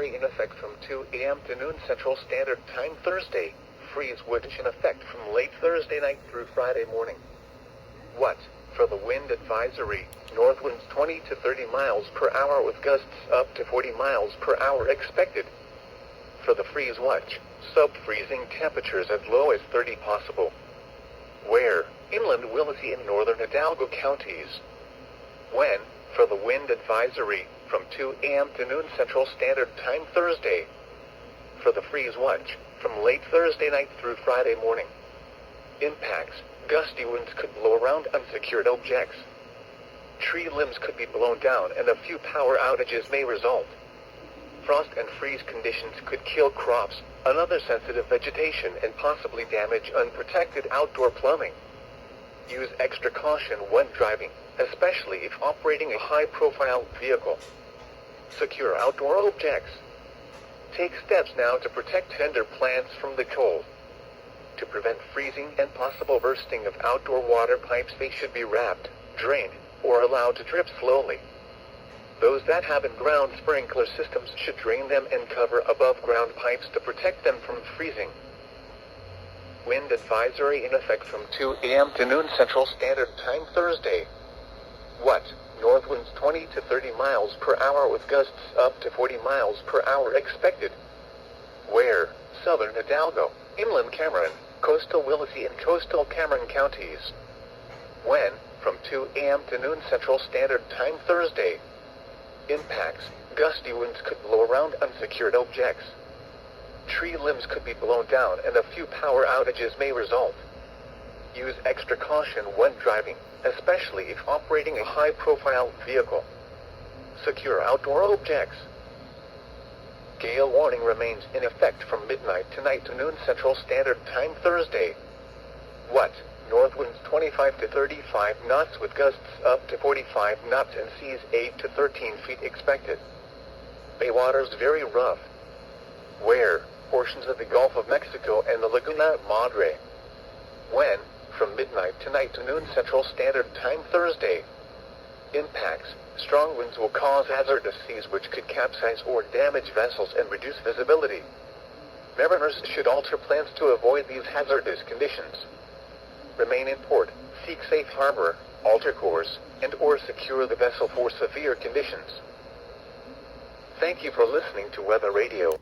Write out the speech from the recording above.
advisory in effect from 2 a.m. to noon Central Standard Time Thursday. Freeze watch in effect from late Thursday night through Friday morning. What? For the wind advisory, north winds 20 to 30 miles per hour with gusts up to 40 miles per hour expected. For the freeze watch, sub-freezing temperatures as low as 30 possible. Where? Inland Willacy and northern Hidalgo counties. When? For the wind advisory, from 2 a.m. to noon Central Standard Time Thursday. For the freeze watch, from late Thursday night through Friday morning. Impacts: gusty winds could blow around unsecured objects. Tree limbs could be blown down and a few power outages may result. Frost and freeze conditions could kill crops, another sensitive vegetation, and possibly damage unprotected outdoor plumbing. Use extra caution when driving, especially if operating a high-profile vehicle. Secure outdoor objects. Take steps now to protect tender plants from the cold. To prevent freezing and possible bursting of outdoor water pipes, they should be wrapped, drained, or allowed to drip slowly. Those that have in-ground sprinkler systems should drain them and cover above-ground pipes to protect them from freezing. Wind advisory in effect from 2 a.m. to noon Central Standard Time Thursday. What? North winds 20 to 30 miles per hour with gusts up to 40 miles per hour expected. Where? Southern Hidalgo, inland Cameron, coastal Willacy and coastal Cameron counties. When? From 2 a.m. to noon Central Standard Time Thursday. Impacts: gusty winds could blow around unsecured objects. Tree limbs could be blown down and a few power outages may result. Use extra caution when driving, especially if operating a high-profile vehicle. Secure outdoor objects. Gale warning remains in effect from midnight tonight to noon Central Standard Time Thursday. What? North winds 25 to 35 knots with gusts up to 45 knots and seas 8 to 13 feet expected. Bay waters very rough. Where? Portions of the Gulf of Mexico and the Laguna Madre. When? From midnight tonight to noon Central Standard Time Thursday. Impacts: strong winds will cause hazardous seas which could capsize or damage vessels and reduce visibility. Mariners should alter plans to avoid these hazardous conditions. Remain in port, seek safe harbor, alter course, and/or secure the vessel for severe conditions. Thank you for listening to Weather Radio.